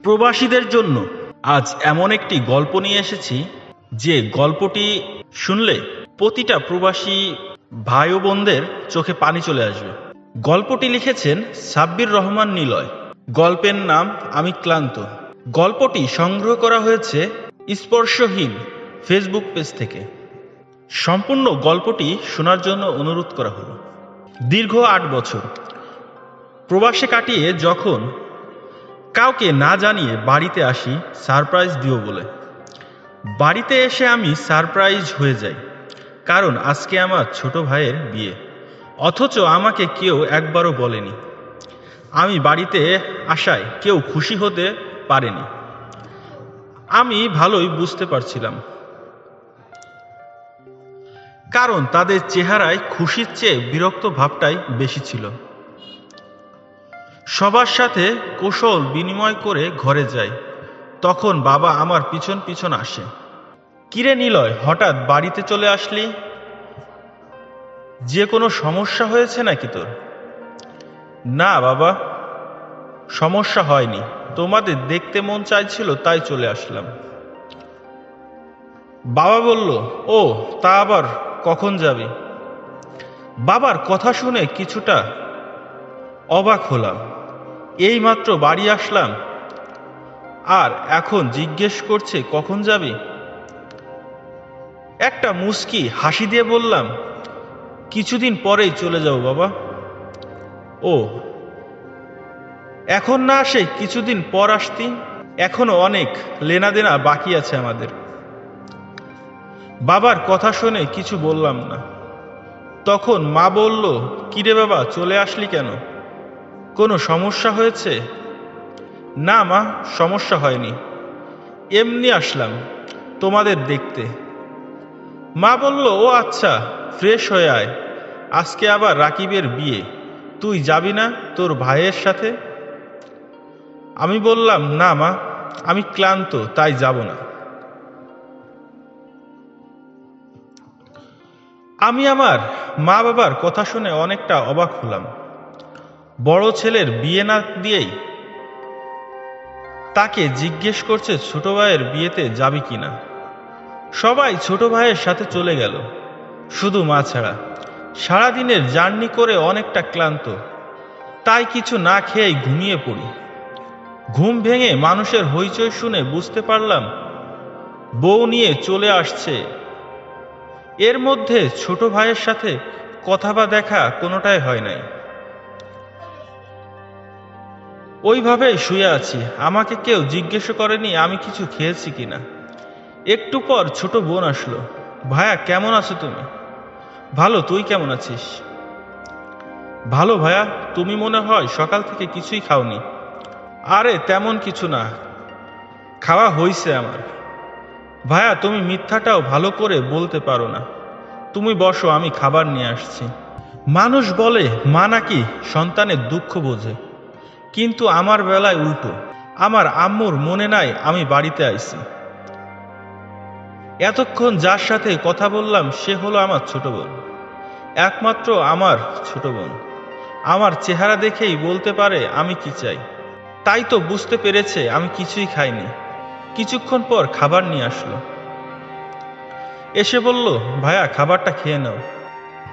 প্রবাসীদের জন্য আজ এমন একটি গল্প নিয়ে এসেছি যে গল্পটি শুনলে প্রতিটা প্রবাসী ভাই ও বোনদের চোখে পানি চলে আসবে। গল্পটি লিখেছেন সাব্বির রহমান নিলয়। গল্পের নাম আমি ক্লান্ত। গল্পটি সংগ্রহ করা হয়েছে স্পর্শহীন ফেসবুক পেজ থেকে। সম্পূর্ণ গল্পটি শোনার জন্য অনুরোধ করা হলো। দীর্ঘ ৮ বছর প্রবাসে কাটিয়ে যখন কাউকে না জানিয়ে বাড়িতে আসি সারপ্রাইজ দিও বলে, বাড়িতে এসে আমি সারপ্রাইজ হয়ে যাই, কারণ আজকে আমার ছোট ভাইয়ের বিয়ে। অথচ আমাকে কেউ একবারও বলেনি। আমি বাড়িতে আসায় কেউ খুশি হতে পারেনি। আমি ভালোই বুঝতে পারছিলাম, কারণ তাদের চেহারায় খুশির চেয়ে বিরক্ত ভাবটাই বেশি ছিল। সবার সাথে কৌশল বিনিময় করে ঘরে যাই, তখন বাবা আমার পিছন পিছন আসে। কিরে নিলয়, হঠাৎ বাড়িতে চলে আসলি? যে কোনো সমস্যা হয়েছে নাকি তোর? না বাবা, সমস্যা হয়নি, তোমাদের দেখতে মন চাইছিল তাই চলে আসলাম। বাবা বলল, ও তা আবার কখন যাবি? বাবার কথা শুনে কিছুটা অবাক হলাম। এইমাত্র বাড়ি আসলাম আর এখন জিজ্ঞেস করছে কখন যাবি? একটা মুচকি হাসি দিয়ে বললাম, কিছুদিন পরেই চলে যাব বাবা। ও, এখন না আসে কিছুদিন পর আসতি? এখনো অনেক লেনাদেনা বাকি আছে আমাদের। বাবার কথা শুনে কিছু বললাম না। তখন মা বলল, কিরে বাবা, চলে আসলি কেন? কোনো সমস্যা হয়েছে? না মা, সমস্যা হয়নি, এমনি আসলাম তোমাদের দেখতে। মা বলল, ও আচ্ছা, ফ্রেশ হয়ে আয়, আজকে আবার রাকিবের বিয়ে, তুই যাবি না তোর ভাইয়ের সাথে? আমি বললাম, না মা, আমি ক্লান্ত তাই যাব না। আমি আমার মা বাবার কথা শুনে অনেকটা অবাক হলাম। বড় ছেলের বিয়ে না দিয়েই তাকে জিজ্ঞেস করছে ছোট ভাইয়ের বিয়েতে যাবি কিনা। সবাই ছোট ভাইয়ের সাথে চলে গেল, শুধু মা ছাড়া। সারাদিনের জার্নি করে অনেকটা ক্লান্ত, তাই কিছু না খেয়েই ঘুমিয়ে পড়ি। ঘুম ভেঙে মানুষের হইচই শুনে বুঝতে পারলাম বউ নিয়ে চলে আসছে। এর মধ্যে ছোট ভাইয়ের সাথে কথা বা দেখা কোনোটাই হয় নাই। ওইভাবেই শুয়ে আছি, আমাকে কেউ জিজ্ঞেস করেনি আমি কিছু খেয়েছি কিনা। একটু পর ছোট বোন আসলো। ভাইয়া, কেমন আছো তুমি? ভালো, তুই কেমন আছিস? ভালো ভাইয়া, তুমি মনে হয় সকাল থেকে কিছুই খাওনি। আরে তেমন কিছু না, খাওয়া হইছে আমার। ভাইয়া, তুমি মিথ্যাটাও ভালো করে বলতে পারো না। তুমি বসো, আমি খাবার নিয়ে আসছি। মানুষ বলে মা নাকি সন্তানের দুঃখ বোঝে, কিন্তু আমার বেলায় উল্টো। আমার আম্মুর মনে নাই আমি বাড়িতে আইছি। এতক্ষণ যার সাথে কথা বললাম সে হলো আমার ছোট বোন, একমাত্র আমার ছোট বোন। আমার চেহারা দেখেই বলতে পারে আমি কি চাই। তাই তো বুঝতে পেরেছে আমি কিছুই খাইনি। কিছুক্ষণ পর খাবার নিয়ে আসলো, এসে বলল, ভাইয়া খাবারটা খেয়ে নাও।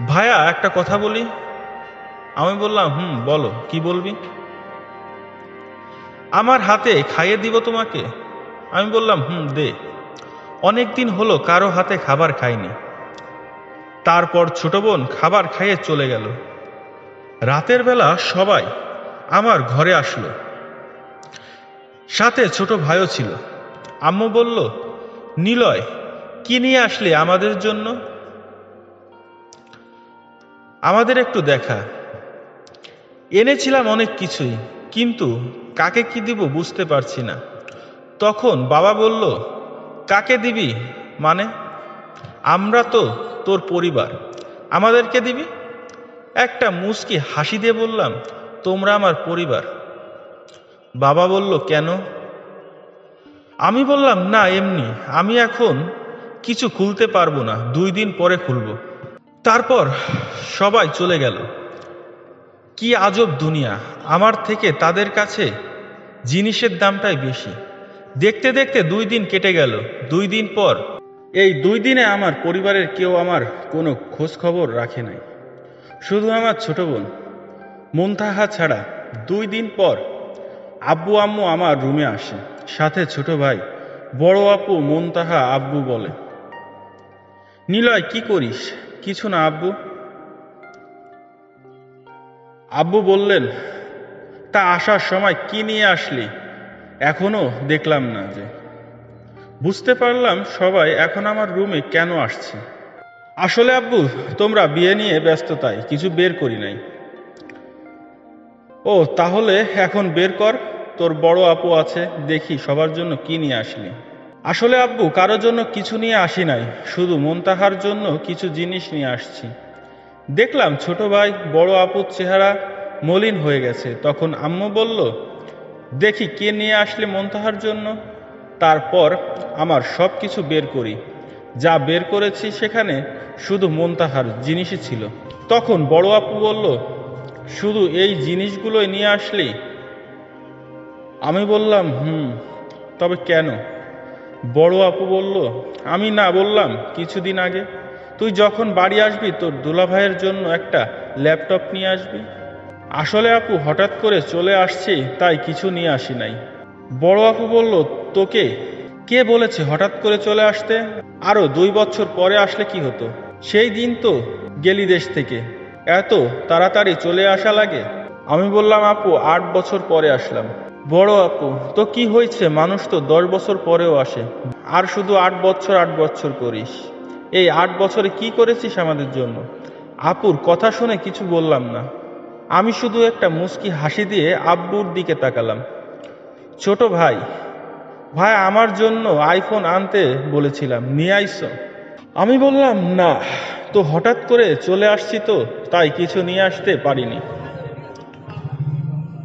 ভাইয়া, একটা কথা বলি। আমি বললাম, বলো, কি বলবি? আমার হাতে খাইয়ে দিব তোমাকে। আমি বললাম, দে, অনেকদিন হলো কারো হাতে খাবার খাইনি। তারপর ছোট বোন খাবার খাইয়ে চলে গেল। রাতের বেলা সবাই আমার ঘরে আসলো, সাথে ছোট ভাইও ছিল। আম্মু বলল, নিলয়, কি নিয়ে আসলে আমাদের জন্য? আমাদের একটু দেখা। এনেছিলাম অনেক কিছুই, কিন্তু কাকে কি দিব বুঝতে পারছি না। তখন বাবা বলল, কাকে দিবি মানে? আমরা তো তোর পরিবার, আমাদেরকে দিবি? একটা মুচকি হাসি দিয়ে বললাম, তোমরা আমার পরিবার। বাবা বলল, কেন? আমি বললাম, না এমনি, আমি এখন কিছু খুলতে পারবো না, 2 দিন পরে খুলবো। তারপর সবাই চলে গেল। কি আজব দুনিয়া, আমার থেকে তাদের কাছে জিনিসের দামটাই বেশি। দেখতে দেখতে 2 দিন কেটে গেল। 2 দিন পর, এই 2 দিনে আমার পরিবারের কেউ আমার কোনো খোঁজ খবর রাখে নাই, শুধু আমার ছোট বোন মুনতাহা ছাড়া। 2 দিন পর আব্বু আম্মু আমার রুমে আসে, সাথে ছোট ভাই। বড় আপু মুনতাহা আব্বু বলে, নিলয় কি করিস? কিছু না আব্বু। আব্বু বললেন, তা আসার সময় কি নিয়ে আসলি? এখনো দেখলাম না যে। বুঝতে পারলাম সবাই এখন আমার রুমে কেন আসছে। আসলে আব্বু, তোমরা বিয়ে নিয়ে ব্যস্ততায় কিছু বের করি নাই। ও তাহলে এখন বের কর, তোর বড় আপু আছে, দেখি সবার জন্য কি নিয়ে আসলি। আসলে আব্বু, কারোর জন্য কিছু নিয়ে আসি নাই, শুধু মুনতাহার জন্য কিছু জিনিস নিয়ে আসছি। দেখলাম ছোট ভাই বড় আপুর চেহারা মলিন হয়ে গেছে, তখন আম্মু বলল, দেখি কে নিয়ে আসলে মুনতাহার জন্য। তারপর আমার সব কিছু বের করি, যা বের করেছি সেখানে শুধু মুনতাহার জিনিসই ছিল। তখন বড় আপু বলল, শুধু এই জিনিসগুলোই নিয়ে আসলি? আমি বললাম, তবে কেন? বড় আপু বলল, আমি না বললাম কিছুদিন আগে তুই যখন বাড়ি আসবি তোর দুলাভাইয়ের জন্য একটা ল্যাপটপ নিয়ে আসবি। আসলে আপু, হঠাৎ করে চলে আসছি তাই কিছু নিয়ে আসি নাই। বড় আপু বলল, তোকে কে বলেছে হঠাৎ করে চলে আসতে? আরো 2 বছর পরে আসলে কি হতো? সেই দিন তো গেলি দেশ থেকে, এত তাড়াতাড়ি চলে আসা লাগে? আমি বললাম, আপু 8 বছর পরে আসলাম। বড় আপু, তো কি হয়েছে, মানুষ তো 10 বছর পরেও আসে, আর শুধু 8 বছর 8 বছর করিস। এই 8 বছরে কি করেছিস আমাদের জন্য? আপুর কথা শুনে কিছু বললাম না, আমি শুধু একটা মুচকি হাসি দিয়ে আব্বুর দিকে তাকালাম। ছোট ভাই, আমার জন্য আইফোন আনতে বলেছিলাম, নিয়ে আইসো? আমি বললাম, না, তো হঠাৎ করে চলে আসছি তো তাই কিছু নিয়ে আসতে পারিনি।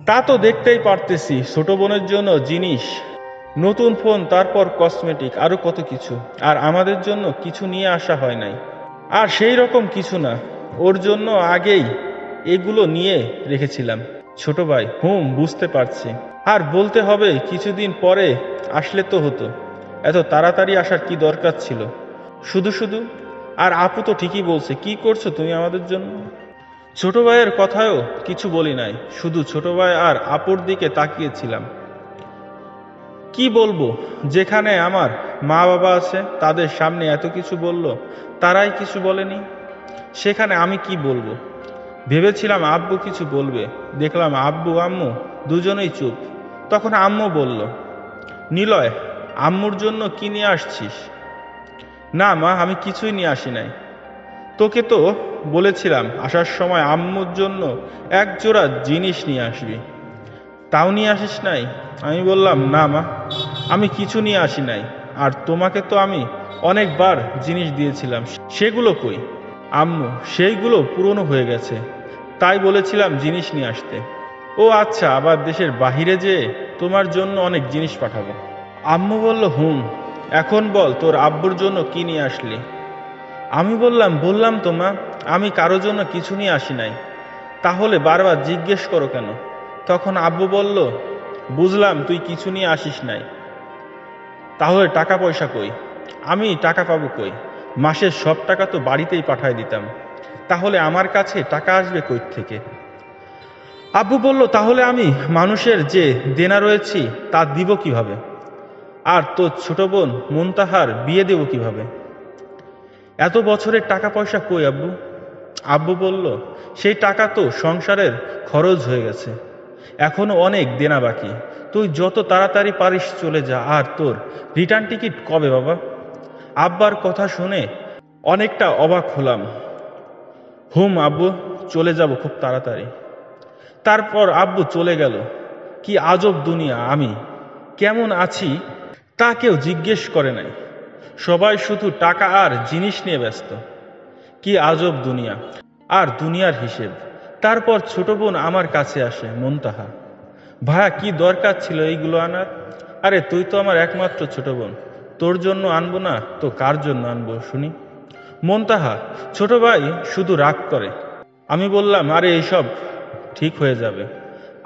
তা তো দেখতেই পারতেছি, ছোট বোনের জন্য জিনিস, নতুন ফোন, তারপর কসমেটিক, আরো কত কিছু, আর আমাদের জন্য কিছু নিয়ে আসা হয় নাই। আর সেই রকম কিছু না, ওর জন্য আগেই এগুলো নিয়ে রেখেছিলাম। ছোট ভাই, বুঝতে পারছি। আর বলতে হবে কিছুদিন পরে আসলে তো হতো, এত তাড়াতাড়ি আসার কি দরকার ছিল শুধু শুধু? আর আপু তো ঠিকই বলছে, কি করছো তুমি আমাদের জন্য? ছোট ভাইয়ের কথায়ও কিছু বলি নাই, শুধু ছোট ভাই আর আপুর দিকে তাকিয়েছিলাম। কি বলবো, যেখানে আমার মা বাবা আছে তাদের সামনে এত কিছু বলল, তারাই কিছু বলেনি, সেখানে আমি কি বলবো? ভেবেছিলাম আব্বু কিছু বলবে, দেখলাম আব্বু আম্মু দুজনেই চুপ। তখন আম্মু বলল, নিলয়, আম্মুর জন্য কি নিয়ে আসছিস? না মা, আমি কিছুই নিয়ে আসি নাই। তোকে তো বলেছিলাম আসার সময় আম্মুর জন্য এক জোড়া জিনিস নিয়ে আসবি, তাও নিয়ে আসিস নাই। আমি বললাম, না মা, আমি কিছু নিয়ে আসি নাই। আর তোমাকে তো আমি অনেকবার জিনিস দিয়েছিলাম, সেগুলো কই? আম্মু, সেইগুলো পুরনো হয়ে গেছে, তাই বলেছিলাম জিনিস নিয়ে আসতে। ও আচ্ছা, আবার দেশের বাহিরে যেয়ে তোমার জন্য অনেক জিনিস পাঠাবো। আম্মু বলল, এখন বল তোর আব্বুর জন্য কি নিয়ে আসলি? আমি বললাম তো মা, আমি কারোর জন্য কিছু নিয়ে আসি নাই। তাহলে বারবার জিজ্ঞেস করো কেন? তখন আব্বু বলল, বুঝলাম তুই কিছু নিয়ে আসিস নাই, তাহলে টাকা পয়সা কই? আমি টাকা পাবো কই? মাসের সব টাকা তো বাড়িতেই পাঠায় দিতাম, তাহলে আমার কাছে টাকা আসবে কই থেকে? আব্বু বলল, তাহলে আমি মানুষের যে দেনা রয়েছি তা দিব কিভাবে? আর তোর ছোট বোন মুনতাহার বিয়ে দেব কিভাবে? এত বছরের টাকা পয়সা কই আব্বু? আব্বু বলল, সেই টাকা তো সংসারের খরচ হয়ে গেছে, এখনো অনেক দেনা বাকি। তুই যত তাড়াতাড়ি পারিস চলে যা। আর তোর রিটার্ন টিকিট কবে বাবা? আব্বার কথা শুনে অনেকটা অবাক হলাম। আব্বু, চলে যাব খুব তাড়াতাড়ি। তারপর আব্বু চলে গেল। কি আজব দুনিয়া, আমি কেমন আছি তা কেউ জিজ্ঞেস করে নাই, সবাই শুধু টাকা আর জিনিস নিয়ে ব্যস্ত। কি আজব দুনিয়া আর দুনিয়ার হিসেব। তারপর ছোট বোন আমার কাছে আসে, মুনতাহা। ভাইয়া, কি দরকার ছিল এইগুলো আনার? আরে তুই তো আমার একমাত্র ছোট বোন, তোর জন্য আনবো না তো কার জন্য আনবো শুনি? মুনতাহা, ছোট ভাই শুধু রাগ করে। আমি বললাম, আরে এইসব ঠিক হয়ে যাবে,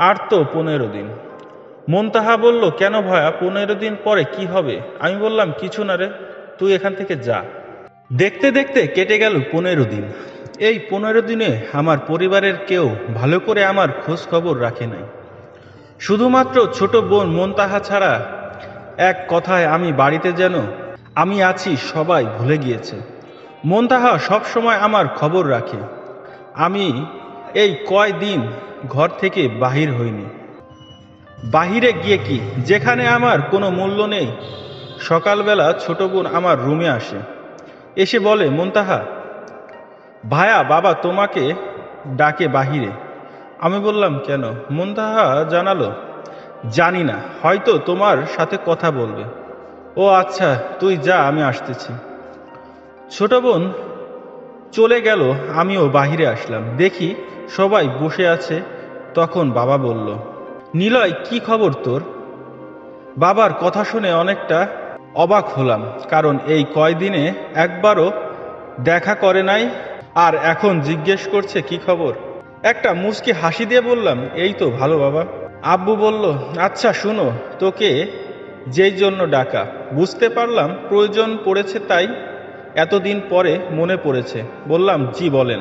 আর তো 15 দিন। মুনতাহা বলল, কেন ভাইয়া, 15 দিন পরে কি হবে? আমি বললাম, কিছু না রে, তুই এখান থেকে যা। দেখতে দেখতে কেটে গেল 15 দিন। এই 15 দিনে আমার পরিবারের কেউ ভালো করে আমার খোঁজ খবর রাখে নাই। শুধুমাত্র ছোট বোন মুনতাহা ছাড়া এক কথায় আমি বাড়িতে যেন আমি আছি সবাই ভুলে গিয়েছে। মুনতাহা সবসময় আমার খবর রাখে। আমি এই কয়দিন ঘর থেকে বাহির হইনি। বাহিরে গিয়ে কি, যেখানে আমার কোনো মূল্য নেই। সকালবেলা ছোট বোন আমার রুমে আসে, এসে বলে, মুনতাহা ভাইয়া বাবা তোমাকে ডাকে বাহিরে। আমি বললাম, কেন? মুনতাহা জানালো, জানি না, হয়তো তোমার সাথে কথা বলবে। ও আচ্ছা, তুই যা, আমি আসতেছি। ছোট বোন চলে গেল, আমিও বাহিরে আসলাম। দেখি সবাই বসে আছে। তখন বাবা বলল, নিলয়, কি খবর তোর? বাবার কথা শুনে অনেকটা অবাক হলাম, কারণ এই কয়দিনে একবারও দেখা করে নাই, আর এখন জিজ্ঞেস করছে কি খবর। একটা মুচকি হাসি দিয়ে বললাম, এই তো ভালো বাবা। আব্বু বলল, আচ্ছা শুনো, তোকে যেই জন্য ডাকা, বুঝতে পারলাম প্রয়োজন পড়েছে, তাই এতদিন পরে মনে পড়েছে। বললাম, জি বলেন।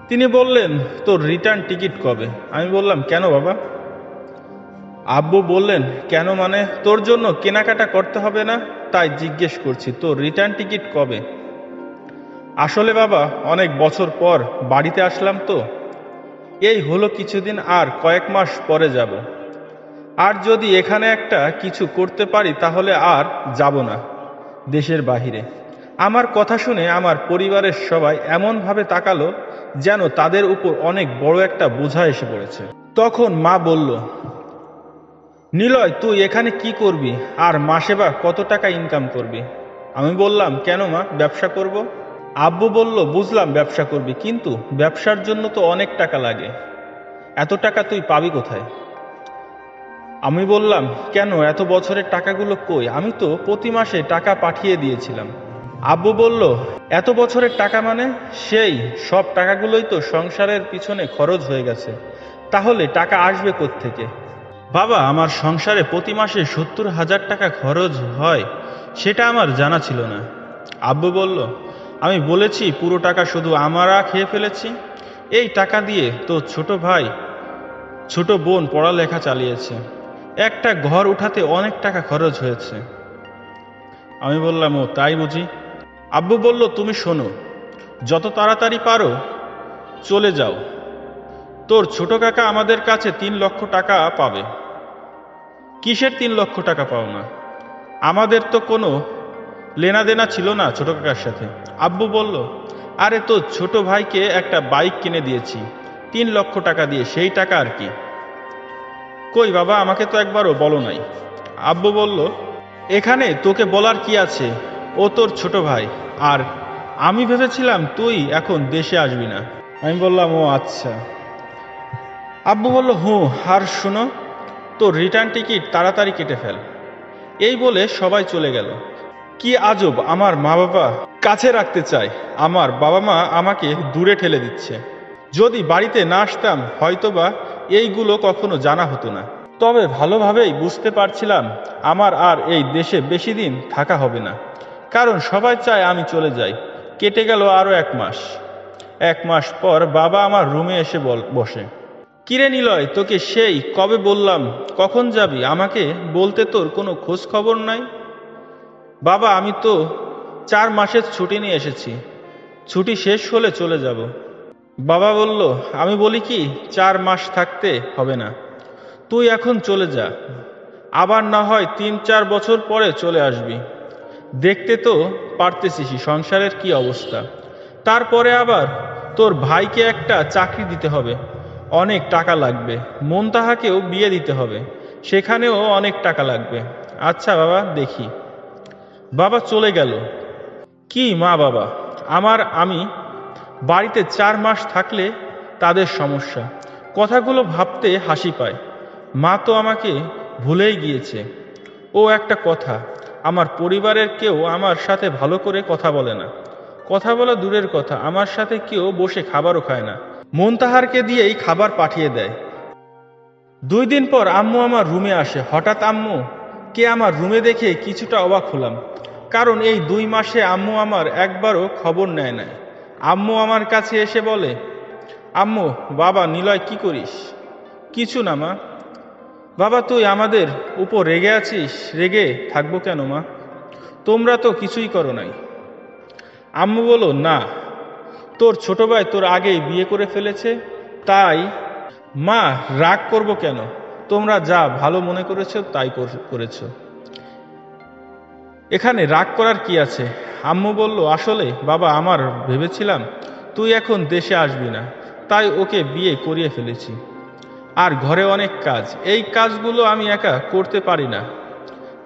তিনি বললেন, তোর রিটার্ন টিকিট কবে? আমি বললাম, কেন বাবা? আব্বু বললেন, কেন মানে, তোর জন্য কেনাকাটা করতে হবে না, তাই জিজ্ঞেস করছি তোর রিটার্ন টিকিট কবে। আসলে বাবা, অনেক বছর পর বাড়িতে আসলাম তো, এই হলো কিছুদিন, আর কয়েক মাস পরে যাব। আর যদি এখানে একটা কিছু করতে পারি তাহলে আর যাব না দেশের বাহিরে। আমার কথা শুনে আমার পরিবারের সবাই এমনভাবে তাকালো যেন তাদের উপর অনেক বড় একটা বোঝা এসে পড়েছে। তখন মা বলল, নিলয়, তুই এখানে কি করবি, আর মাসে বা কত টাকা ইনকাম করবি? আমি বললাম, কেন মা, ব্যবসা করব। আব্বু বলল, বুঝলাম ব্যবসা করবি, কিন্তু ব্যবসার জন্য তো অনেক টাকা লাগে, এত টাকা তুই পাবি কোথায়? আমি বললাম, কেন, এত বছরের টাকাগুলো কই? আমি তো প্রতি মাসে টাকা পাঠিয়ে দিয়েছিলাম। আব্বু বলল, এত বছরের টাকা মানে? সেই সব টাকাগুলোই তো সংসারের পিছনে খরচ হয়ে গেছে, তাহলে টাকা আসবে কোত্থেকে? বাবা, আমার সংসারে প্রতি মাসে 70,000 টাকা খরচ হয়, সেটা আমার জানা ছিল না। আব্বু বলল, আমি বলেছি পুরো টাকা শুধু আমরা খেয়ে ফেলেছি। এই টাকা দিয়ে তো ছোট ভাই ছোট বোন পড়ালেখা চালিয়েছে, একটা ঘর উঠাতে অনেক টাকা খরচ হয়েছে। আমি বললাম, ও তাই বুঝি। আব্বু বলল, তুমি শোনো, যত তাড়াতাড়ি পারো চলে যাও। তোর ছোট কাকা আমাদের কাছে 3 লক্ষ টাকা পাবে। কিসের 3 লক্ষ টাকা পাও না? আমাদের তো কোনো লেনাদেনা ছিল না ছোট কাকার সাথে। আব্বু বলল, আরে তো ছোট ভাইকে একটা বাইক কিনে দিয়েছি 3 লক্ষ টাকা দিয়ে, সেই টাকা আর কি। কই বাবা, আমাকে তো একবারও বলো নাই। আব্বু বলল, এখানে তোকে বলার কি আছে, ও তোর ছোট ভাই, আর আমি ভেবেছিলাম তুই এখন দেশে আসবি না। আমি বললাম, ও আচ্ছা। আব্বু বলল, আর শুনো, তোর রিটার্ন টিকিট তাড়াতাড়ি কেটে ফেল। এই বলে সবাই চলে গেল। কি আজব, আমার মা বাবা কাছে রাখতে চায়, আমার বাবা মা আমাকে দূরে ঠেলে দিচ্ছে। যদি বাড়িতে না আসতাম হয়তোবা এইগুলো কখনো জানা হতো না। তবে ভালোভাবেই বুঝতে পারছিলাম আমার আর এই দেশে বেশি দিন থাকা হবে না, কারণ সবাই চায় আমি চলে যাই। কেটে গেল আরো 1 মাস। 1 মাস পর বাবা আমার রুমে এসে বসে। কিরে নিলয়, তোকে সেই কবে বললাম, কখন যাবি? আমাকে বলতে তোর কোনো খোঁজ খবর নাই। বাবা, আমি তো 4 মাসের ছুটি নিয়ে এসেছি, ছুটি শেষ হলে চলে যাব। বাবা বলল, আমি বলি কি, 4 মাস থাকতে হবে না, তুই এখন চলে যা, আবার না হয় 3-4 বছর পরে চলে আসবি। দেখতে তো পারতেছিস সংসারের কি অবস্থা। তারপরে আবার তোর ভাইকে একটা চাকরি দিতে হবে, অনেক টাকা লাগবে। মুনতাহাকেও বিয়ে দিতে হবে, সেখানেও অনেক টাকা লাগবে। আচ্ছা বাবা, দেখি। বাবা চলে গেল। কি মা বাবা আমি বাড়িতে 4 মাস থাকলে তাদের সমস্যা। কথাগুলো ভাবতে হাসি পায়। মা তো আমাকে ভুলেই গিয়েছে। ও একটা কথা, আমার পরিবারের কেউ আমার সাথে ভালো করে কথা বলে না। কথা বলা দূরের কথা, আমার সাথে কেউ বসে খাবারও খায় না। মুনতাহারকে দিয়েই খাবার পাঠিয়ে দেয়। 2 দিন পর আম্মু আমার রুমে আসে। হঠাৎ আম্মু কে আমার রুমে দেখে কিছুটা অবাক হলাম, কারণ এই 2 মাসে আম্মু আমার একবারও খবর নেয় নাই। আম্মু আমার কাছে এসে বলে, আম্মু, বাবা নিলয় কি করিস? কিছু না মা। বাবা, তুই আমাদের উপর রেগে আছিস? রেগে থাকবো কেন মা, তোমরা তো কিছুই করো নাই। আম্মু বলল, না, তোর ছোট ভাই তোর আগেই বিয়ে করে ফেলেছে, তাই। মা, রাগ করব কেন? তোমরা যা ভালো মনে করেছো তাই করেছো, এখানে রাগ করার কি আছে? আম্মু বলল, আসলে বাবা, আমার ভেবেছিলাম তুই এখন দেশে আসবি না, তাই ওকে বিয়ে করিয়ে ফেলেছি। আর ঘরে অনেক কাজ, এই কাজগুলো আমি একা করতে পারি না,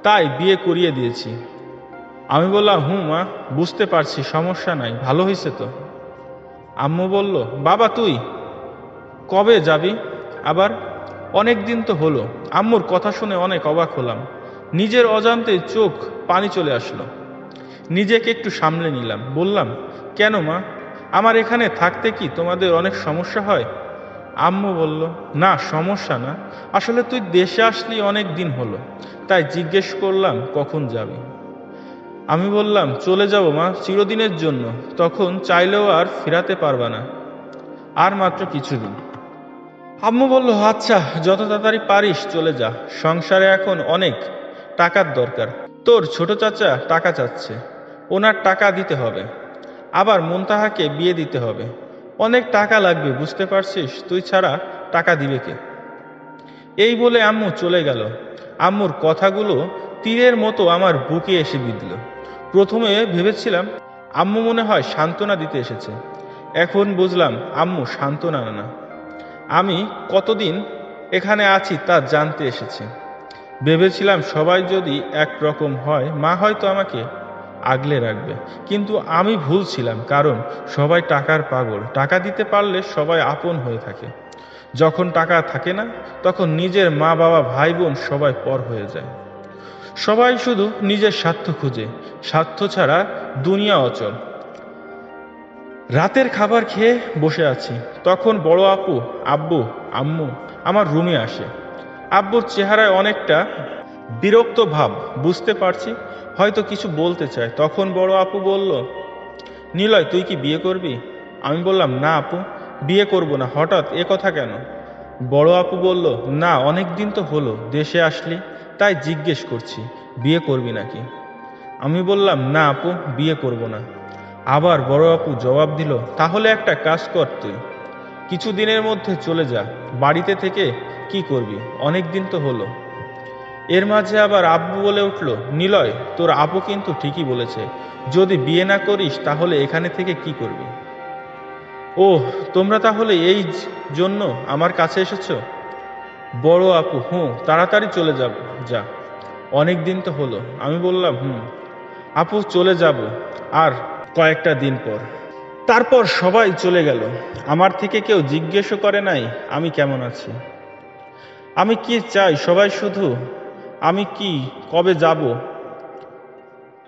তাই বিয়ে করিয়ে দিয়েছি। আমি বললাম, মা, বুঝতে পারছি, সমস্যা নাই, ভালো হয়েছে তো। আম্মু বলল, বাবা, তুই কবে যাবি আবার? অনেক দিন তো হলো। আম্মুর কথা শুনে অনেক অবাক হলাম। নিজের অজান্তে চোখ পানি চলে আসলো। নিজেকে একটু সামলে নিলাম। বললাম, কেন মা, আমার এখানে থাকতে কি তোমাদের অনেক সমস্যা হয়? আম্মু বলল, না, সমস্যা না, আসলে তুই দেশে আসলি অনেক দিন হলো, তাই জিজ্ঞেস করলাম কখন যাবি। আমি বললাম, চলে যাব মা, চিরদিনের জন্য, তখন চাইলেও আর ফেরাতে পারবা না, আর মাত্র কিছুদিন। আম্মু বলল, আচ্ছা, যত তাড়াতাড়ি পারিস চলে যা, সংসারে এখন অনেক টাকার দরকার। তোর ছোট চাচা টাকা চাচ্ছে, ওনার টাকা দিতে হবে, আবার মুনতাহাকে বিয়ে দিতে হবে, অনেক টাকা লাগবে, বুঝতে পারছিস? তুই ছাড়া টাকা দিবে কে? এই বলে আম্মু চলে গেল। আম্মুর কথাগুলো তীরের মতো আমার বুকে এসে বিঁধল। প্রথমে ভেবেছিলাম আম্মু মনে হয় সান্ত্বনা দিতে এসেছে, এখন বুঝলাম আম্মু সান্ত্বনা না, আমি কতদিন এখানে আছি তা জানতে এসেছে। ভেবেছিলাম সবাই যদি একরকম হয়, মা হয়তো আমাকে আগলে রাখবে, কিন্তু আমি ভুল ছিলাম, কারণ সবাই টাকার পাগল। টাকা দিতে পারলে সবাই আপন হয়ে থাকে, যখন টাকা থাকে না তখন নিজের মা বাবা ভাই বোন সবাই পর হয়ে যায়। সবাই শুধু নিজের স্বার্থ খুঁজে, স্বার্থ ছাড়া দুনিয়া অচল। রাতের খাবার খেয়ে বসে আছি, তখন বড় আপু, আব্বু, আম্মু আমার রুমে আসে। আব্বুর চেহারায় অনেকটা বিরক্ত ভাব, বুঝতে পারছি হয়তো কিছু বলতে চায়। তখন বড় আপু বলল, নিলয়, তুই কি বিয়ে করবি? আমি বললাম, না আপু, বিয়ে করব না। হঠাৎ এ কথা কেন? বড় আপু বলল, না, অনেক দিন তো হলো দেশে আসলি, তাই জিজ্ঞেস করছি বিয়ে করবি নাকি। আমি বললাম, না আপু, বিয়ে করব না। আবার বড় আপু জবাব দিল, তাহলে একটা কাজ কর, তুই কিছুদিনের মধ্যে চলে যা, বাড়িতে থেকে কি করবি, অনেক দিন তো হলো। এর মাঝে আবার আব্বু বলে উঠল, নিলয়, তোর আপু কিন্তু ঠিকই বলেছে, যদি বিয়ে না করিস তাহলে এখানে থেকে কি করবি? ও, তোমরা তাহলে এই জন্য আমার কাছে এসেছো? বড় আপু, তাড়াতাড়ি চলে যাব, যা, অনেক দিন তো হলো। আমি বললাম, আপু, চলে যাব আর কয়েকটা দিন পর। তারপর সবাই চলে গেল। আমার থেকে কেউ জিজ্ঞেসও করে নাই আমি কেমন আছি, আমি কি চাই। সবাই শুধু আমি কি কবে যাব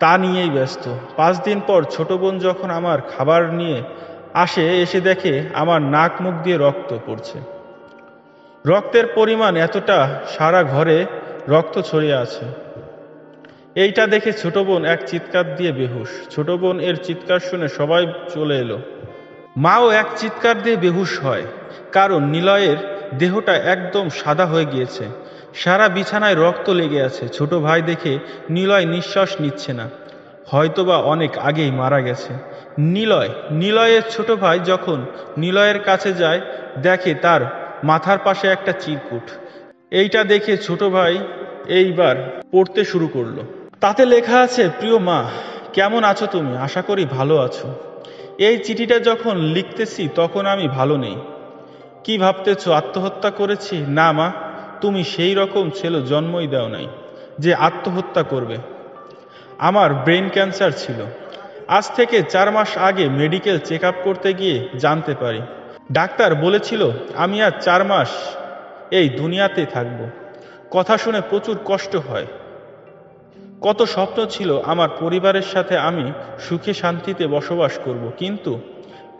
তা নিয়েই ব্যস্ত। 5 দিন পর ছোট বোন যখন আমার খাবার নিয়ে আসে, এসে দেখে আমার নাক মুখ দিয়ে রক্ত পড়ছে। রক্তের পরিমাণ এতটা, সারা ঘরে রক্ত ছড়িয়ে আছে। এইটা দেখে ছোট বোন এক চিৎকার দিয়ে বেহুশ। ছোট বোন এর চিৎকার শুনে সবাই চলে এলো। মাও এক চিৎকার দিয়ে বেহুশ হয়, কারণ নিলয়ের দেহটা একদম সাদা হয়ে গিয়েছে, সারা বিছানায় রক্ত লেগে আছে। ছোট ভাই দেখে নিলয় নিঃশ্বাস নিচ্ছে না, হয়তোবা অনেক আগেই মারা গেছে। নিলয়ের ছোট ভাই যখন নিলয়ের কাছে যায়, দেখে তার মাথার পাশে একটা চিরকুট। এইটা দেখে ছোট ভাই এইবার পড়তে শুরু করলো। তাতে লেখা আছে, প্রিয় মা, কেমন আছো তুমি? আশা করি ভালো আছো। এই চিঠিটা যখন লিখতেছি তখন আমি ভালো নেই। কি ভাবতেছো, আত্মহত্যা করেছি? না মা, তুমি সেই রকম ছেলে জন্মই দাও নাই যে আত্মহত্যা করবে। আমার ব্রেন ক্যান্সার ছিল। আজ থেকে 4 মাস আগে মেডিকেল চেক আপ করতে গিয়ে জানতে পারি, ডাক্তার বলেছিল আমি আর 4 মাস এই দুনিয়াতে থাকব। কথা শুনে প্রচুর কষ্ট হয়। কত স্বপ্ন ছিল আমার পরিবারের সাথে আমি সুখে শান্তিতে বসবাস করব, কিন্তু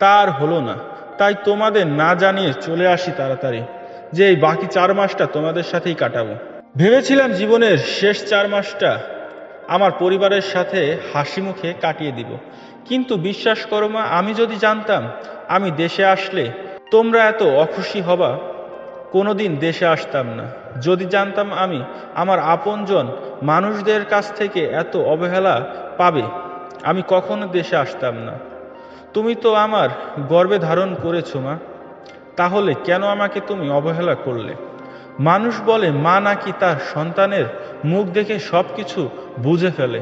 তা আর হলো না। তাই তোমাদের না জানিয়ে চলে আসি তাড়াতাড়ি। যে এই বাকি 4 মাসটা তোমাদের সাথেই কাটাবো। ভেবেছিলাম জীবনের শেষ 4 মাসটা আমার পরিবারের সাথে হাসি মুখে কাটিয়ে দিব, কিন্তু বিশ্বাস করো মা, আমি যদি জানতাম আমি দেশে আসলে তোমরা এত অখুশি হবা, কোনোদিন দেশে আসতাম না। যদি জানতাম আমি আমার আপনজন মানুষদের কাছ থেকে এত অবহেলা পাবে, আমি কখনো দেশে আসতাম না। তুমি তো আমার গর্ভে ধারণ করেছো মা, তাহলে কেন আমাকে তুমি অবহেলা করলে? মানুষ বলে মা নাকি তার সন্তানের মুখ দেখে সব কিছু বুঝে ফেলে।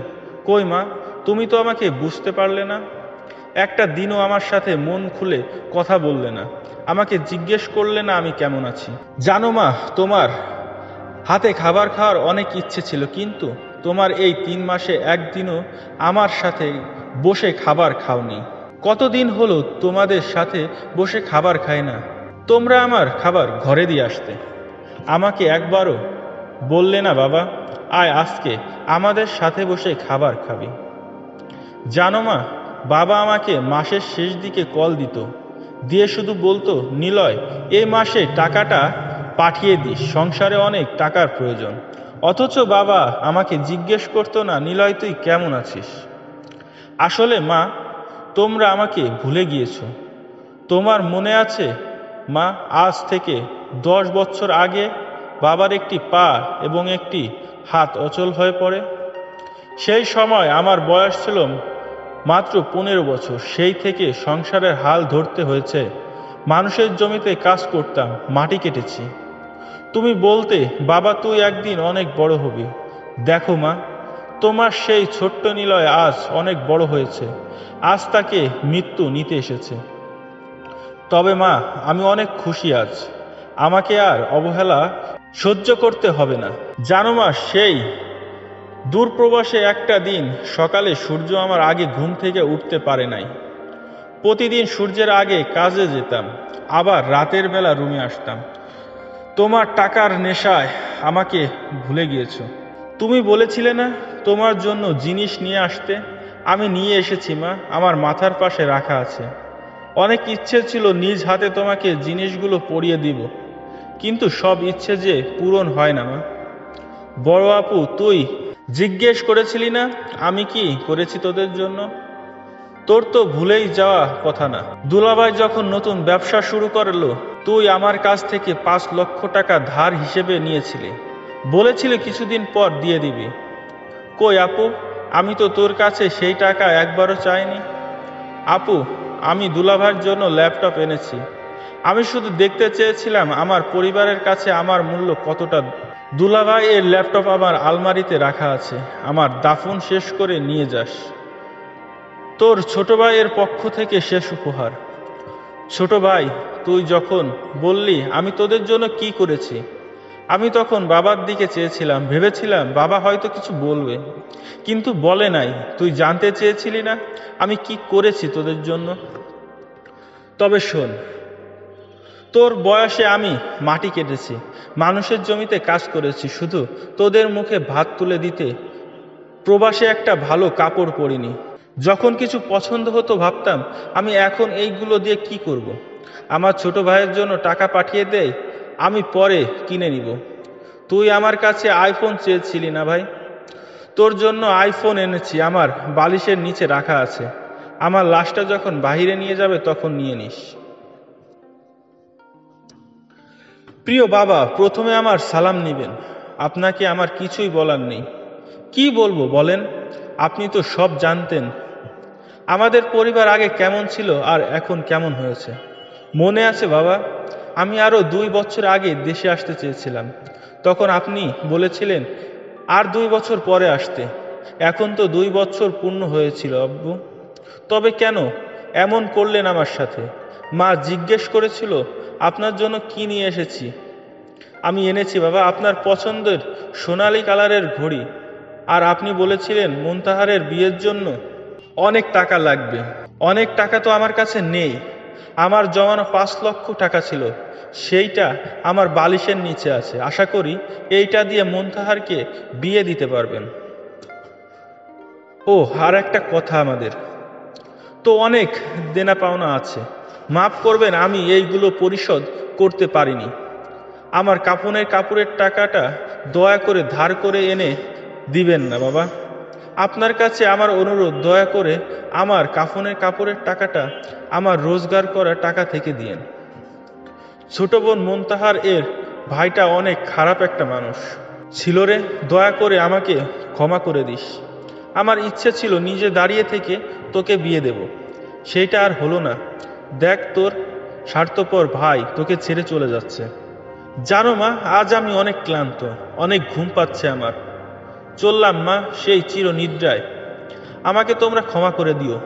কই মা, তুমি তো আমাকে বুঝতে পারলে না। একটা দিনও আমার সাথে মন খুলে কথা বললে না, আমাকে জিজ্ঞেস করলে না আমি কেমন আছি। জানো মা, তোমার হাতে খাবার খাওয়ার অনেক ইচ্ছে ছিল, কিন্তু তোমার এই 3 মাসে একদিনও আমার সাথে বসে খাবার খাওনি। কতদিন হলো তোমাদের সাথে বসে খাবার খাই না। তোমরা আমার খাবার ঘরে দিয়ে আসতে, আমাকে একবারও বললে না বাবা আয় আজকে আমাদের সাথে বসে খাবার খাবি। জানো মা, বাবা আমাকে মাসের শেষ দিকে কল দিত, দিয়ে শুধু বলতো নিলয় এই মাসে টাকাটা পাঠিয়ে দিস, সংসারে অনেক টাকার প্রয়োজন। অথচ বাবা আমাকে জিজ্ঞেস করতো না নিলয় তুই কেমন আছিস। আসলে মা, তোমরা আমাকে ভুলে গিয়েছো। তোমার মনে আছে মা, আজ থেকে 10 বছর আগে বাবার একটি পা এবং একটি হাত অচল হয়ে পড়ে। সেই সময় আমার বয়স ছিল মাত্র 15 বছর। সেই থেকে সংসারের হাল ধরতে হয়েছে। মানুষের জমিতে কাজ করতাম, মাটি কেটেছি। তুমি বলতে বাবা তুই একদিন অনেক বড় হবি। দেখো মা, তোমার সেই ছোট্ট নিলয় আজ অনেক বড় হয়েছে, আজ তাকে মৃত্যু নিতে এসেছে। তবে মা, আমি অনেক খুশি আজ, আমাকে আর অবহেলা সহ্য করতে হবে না। জানো মা, সেই দূরপ্রবাসে একটা দিন সকালে সূর্য আমার আগে ঘুম থেকে উঠতে পারে নাই। প্রতিদিন সূর্যের আগে কাজে যেতাম, আবার রাতের বেলা রুমে আসতাম। তোমার টাকার নেশায় আমাকে ভুলে গিয়েছো। তুমি বলেছিলে না তোমার জন্য জিনিস নিয়ে আসতে, আমি নিয়ে এসেছি মা, আমার মাথার পাশে রাখা আছে। অনেক ইচ্ছে ছিল নিজ হাতে তোমাকে জিনিসগুলো পরিয়ে দিব, কিন্তু সব ইচ্ছে যে পূরণ হয় না মা। বড় আপু, তুই জিজ্ঞেস করেছিলি না আমি কি করেছি তোদের জন্য? তোর তো ভুলেই যাওয়া কথা না। দুলাভাই যখন নতুন ব্যবসা শুরু করলো, তুই আমার কাছ থেকে 5 লক্ষ টাকা ধার হিসেবে নিয়েছিলি, বলেছিলি কিছুদিন পর দিয়ে দিবি। কই আপু, আমি তো তোর কাছে সেই টাকা একবারও চাইনি। আপু, আমি দুলাভাইয়ের জন্য ল্যাপটপ এনেছি। আমি শুধু দেখতে চেয়েছিলাম আমার পরিবারের কাছে আমার মূল্য কতটা। দুলাভাই এর ল্যাপটপ আমার আলমারিতে রাখা আছে, আমার দাফন শেষ করে নিয়ে যাস। তোর ছোট ভাইয়ের পক্ষ থেকে শেষ উপহার। ছোট ভাই, তুই যখন বললি আমি তোদের জন্য কি করেছি, আমি তখন বাবার দিকে চেয়েছিলাম, ভেবেছিলাম বাবা হয়তো কিছু বলবে, কিন্তু বলে নাই। তুই জানতে চেয়েছিলি না আমি কি করেছি তোদের জন্য? তবে শোন, তোর বয়সে আমি মাটি কেটেছি, মানুষের জমিতে কাজ করেছি, শুধু তোদের মুখে ভাত তুলে দিতে প্রবাসে একটা ভালো কাপড় পরিনি। যখন কিছু পছন্দ হতো ভাবতাম আমি এখন এইগুলো দিয়ে কি করব। আমার ছোট ভাইয়ের জন্য টাকা পাঠিয়ে দেয়, আমি পরে কিনে নিব। তুই আমার কাছে আইফোন চেয়েছিলি না ভাই, তোর জন্য আইফোন এনেছি, আমার বালিশের নিচে রাখা আছে। আমার লাশটা যখন বাহিরে নিয়ে যাবে তখন নিয়ে নিস। প্রিয় বাবা, প্রথমে আমার সালাম নিবেন। আপনাকে আমার কিছুই বলার নেই। কি বলবো বলেন, আপনি তো সব জানতেন। আমাদের পরিবার আগে কেমন ছিল আর এখন কেমন হয়েছে মনে আছে বাবা? আমি আরো 2 বছর আগে দেশে আসতে চেয়েছিলাম, তখন আপনি বলেছিলেন আর 2 বছর পরে আসতে। এখন তো 2 বছর পূর্ণ হয়েছিল আব্বু। তবে কেন এমন করলেন আমার সাথে? মা জিজ্ঞেস করেছিল আপনার জন্য কি নিয়ে এসেছি। আমি এনেছি বাবা আপনার পছন্দের সোনালী কালারের ঘড়ি। আর আপনি বলেছিলেন মুনতাহারের বিয়ের জন্য অনেক টাকা লাগবে। অনেক টাকা তো আমার কাছে নেই, আমার জমানো 5 লক্ষ টাকা ছিল, সেইটা আমার বালিশের নিচে আছে। আশা করি এইটা দিয়ে মুনতাহারকে বিয়ে দিতে পারবেন। ও আর একটা কথা, আমাদের তো অনেক দেনা পাওনা আছে, মাফ করবেন আমি এইগুলো পরিশোধ করতে পারিনি। আমার কাফনের কাপড়ের টাকাটা দয়া করে ধার করে এনে দিবেন না বাবা। আপনার কাছে আমার অনুরোধ, দয়া করে আমার কাফনের কাপড়ের টাকাটা আমার রোজগার করা টাকা থেকে দিয়েন। ছোট বোন মুনতাহার এর ভাইটা অনেক খারাপ একটা মানুষ ছিল রে, দয়া করে আমাকে ক্ষমা করে দিস। আমার ইচ্ছে ছিল নিজে দাঁড়িয়ে থেকে তোকে বিয়ে দেব, সেইটা আর হলো না। দেখ তোর স্বার্থপর ভাই তোকে ছেড়ে চলে যাচ্ছে। জানো মা, আজ আমি অনেক ক্লান্ত, অনেক ঘুম পাচ্ছে আমার। চললাম মা সেই চিরনিদ্রায়। আমাকে তোমরা ক্ষমা করে দিও।